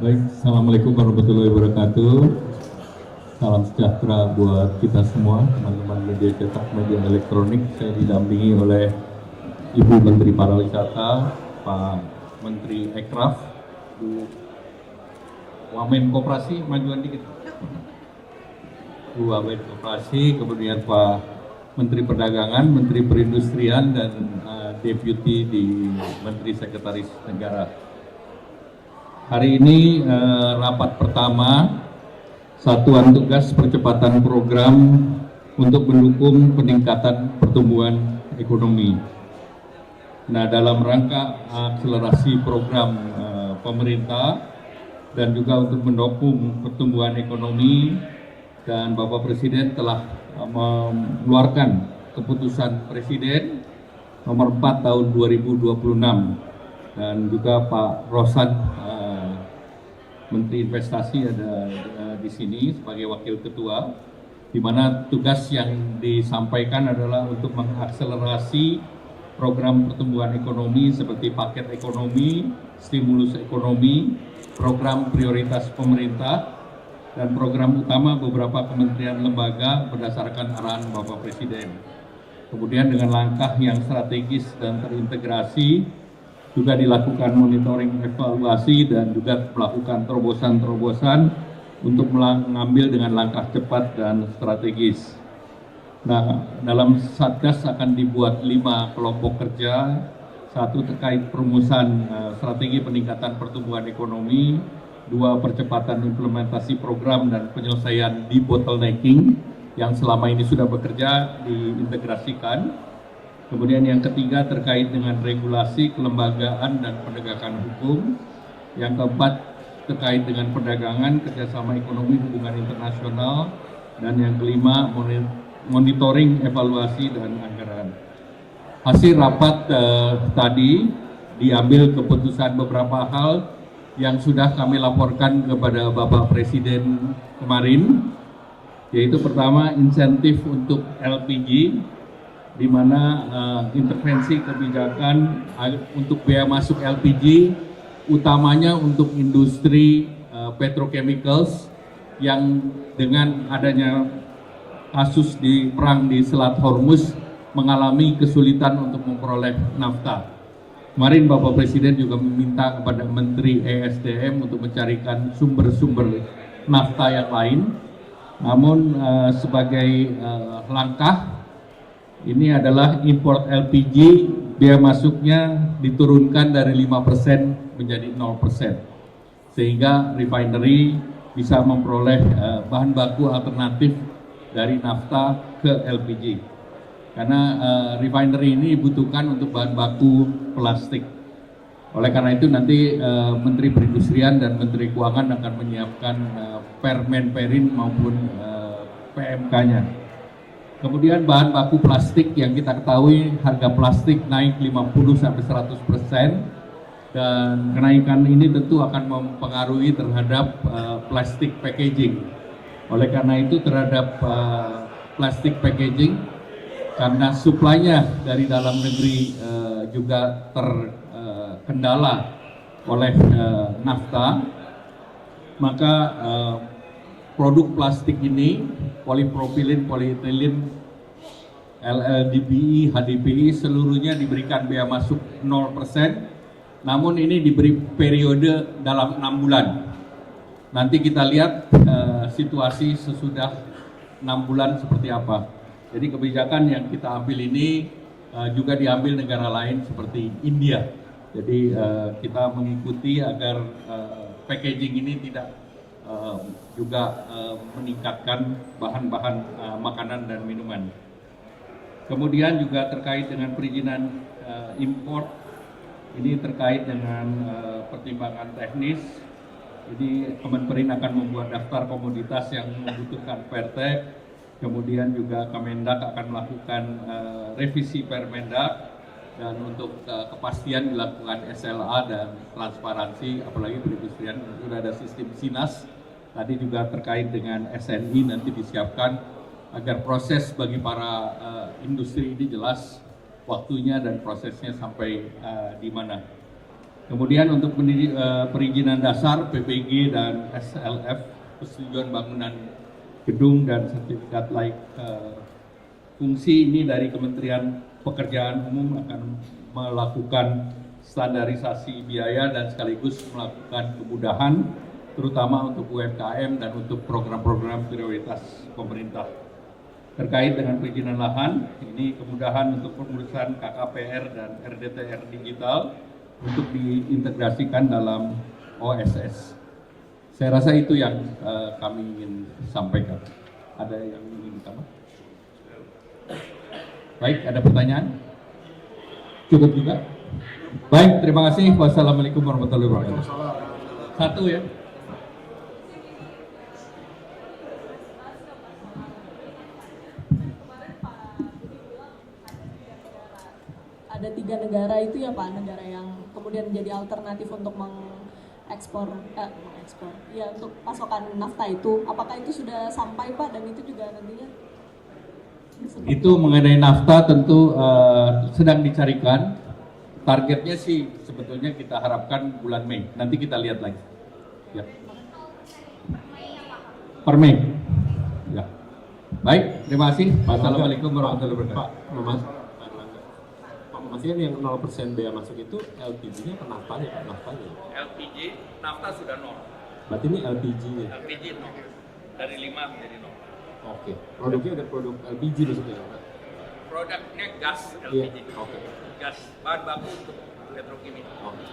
Baik, Assalamualaikum warahmatullahi wabarakatuh. Salam sejahtera buat kita semua, teman-teman media cetak, media elektronik. Saya didampingi oleh Ibu Menteri Pariwisata, Pak Menteri Ekraf, Bu Wamen Koperasi, majuan dikit. Bu Wamen Koperasi, kemudian Pak Menteri Perdagangan, Menteri Perindustrian, dan Deputi di Menteri Sekretaris Negara. Hari ini rapat pertama Satuan Tugas Percepatan Program untuk mendukung peningkatan pertumbuhan ekonomi. Nah, dalam rangka akselerasi program pemerintah dan juga untuk mendukung pertumbuhan ekonomi, dan Bapak Presiden telah mengeluarkan keputusan Presiden nomor 4 tahun 2026, dan juga Pak Rosan Menteri Investasi ada di sini sebagai Wakil Ketua, di mana tugas yang disampaikan adalah untuk mengakselerasi program pertumbuhan ekonomi seperti paket ekonomi, stimulus ekonomi, program prioritas pemerintah, dan program utama beberapa kementerian lembaga berdasarkan arahan Bapak Presiden. Kemudian dengan langkah yang strategis dan terintegrasi, juga dilakukan monitoring evaluasi dan juga melakukan terobosan-terobosan untuk mengambil dengan langkah cepat dan strategis. Nah, dalam Satgas akan dibuat 5 kelompok kerja, satu terkait perumusan strategi peningkatan pertumbuhan ekonomi, 2 percepatan implementasi program dan penyelesaian debottlenecking yang selama ini sudah bekerja diintegrasikan. Kemudian yang ketiga terkait dengan regulasi, kelembagaan, dan penegakan hukum. Yang keempat terkait dengan perdagangan, kerjasama ekonomi, hubungan internasional. Dan yang kelima monitoring, evaluasi, dan anggaran. Hasil rapat tadi diambil keputusan beberapa hal yang sudah kami laporkan kepada Bapak Presiden kemarin, yaitu pertama insentif untuk LPG, di mana intervensi kebijakan untuk biaya masuk LPG utamanya untuk industri petrochemicals yang dengan adanya kasus di perang di Selat Hormuz mengalami kesulitan untuk memperoleh nafta. Kemarin Bapak Presiden juga meminta kepada Menteri ESDM untuk mencarikan sumber-sumber nafta yang lain. Namun sebagai langkah ini adalah import LPG, biaya masuknya diturunkan dari 5% menjadi 0%. Sehingga refinery bisa memperoleh bahan baku alternatif dari nafta ke LPG. Karena refinery ini dibutuhkan untuk bahan baku plastik. Oleh karena itu nanti Menteri Perindustrian dan Menteri Keuangan akan menyiapkan permen-perin maupun PMK-nya. Kemudian bahan baku plastik yang kita ketahui harga plastik naik 50-100%, dan kenaikan ini tentu akan mempengaruhi terhadap plastik packaging. Oleh karena itu terhadap plastik packaging, karena suplainya dari dalam negeri juga terkendala oleh nafta, maka produk plastik ini, polipropilin, polietilen, LLDPE, HDPE, seluruhnya diberikan biaya masuk 0%, namun ini diberi periode dalam 6 bulan. Nanti kita lihat situasi sesudah 6 bulan seperti apa. Jadi kebijakan yang kita ambil ini juga diambil negara lain seperti India. Jadi kita mengikuti agar packaging ini tidak juga meningkatkan bahan-bahan makanan dan minuman. Kemudian juga terkait dengan perizinan import, ini terkait dengan pertimbangan teknis. Jadi Kemenperin akan membuat daftar komoditas yang membutuhkan Pertek, kemudian juga Kemendak akan melakukan revisi Permendak, dan untuk kepastian dilakukan SLA dan transparansi, apalagi perindustrian sudah ada sistem SINAS. Tadi juga terkait dengan SNI nanti disiapkan agar proses bagi para industri ini jelas waktunya dan prosesnya sampai di mana. Kemudian untuk perizinan dasar PPG dan SLF, persetujuan bangunan gedung dan sertifikat layak fungsi ini dari Kementerian Pekerjaan Umum akan melakukan standarisasi biaya dan sekaligus melakukan kemudahan terutama untuk UMKM dan untuk program-program prioritas pemerintah. Terkait dengan perizinan lahan, ini kemudahan untuk pengurusan KKPR dan RDTR digital untuk diintegrasikan dalam OSS. Saya rasa itu yang kami ingin sampaikan. Ada yang ingin ditambah? Baik, ada pertanyaan? Cukup juga? Baik, terima kasih. Wassalamualaikum warahmatullahi wabarakatuh. Satu ya. Ada 3 negara itu ya Pak, negara yang kemudian menjadi alternatif untuk mengekspor, ya untuk pasokan nafta itu. Apakah itu sudah sampai Pak, dan itu juga nantinya? Itu mengenai nafta tentu sedang dicarikan. Targetnya sih sebetulnya kita harapkan bulan Mei. Nanti kita lihat lagi. Ya. Per Mei. Ya. Baik, terima kasih. Wassalamualaikum warahmatullahi wabarakatuh. Maksudnya yang 0% bea masuk itu LPG-nya apa naftanya Pak? Naftanya? LPG, nafta sudah nol. Berarti ini LPG-nya? LPG nol. Dari 5 menjadi nol. Oke. Produknya udah produk LPG maksudnya Pak? Produknya gas Iya. LPG. Oke. Gas, bahan baku untuk petrokimia. Oke.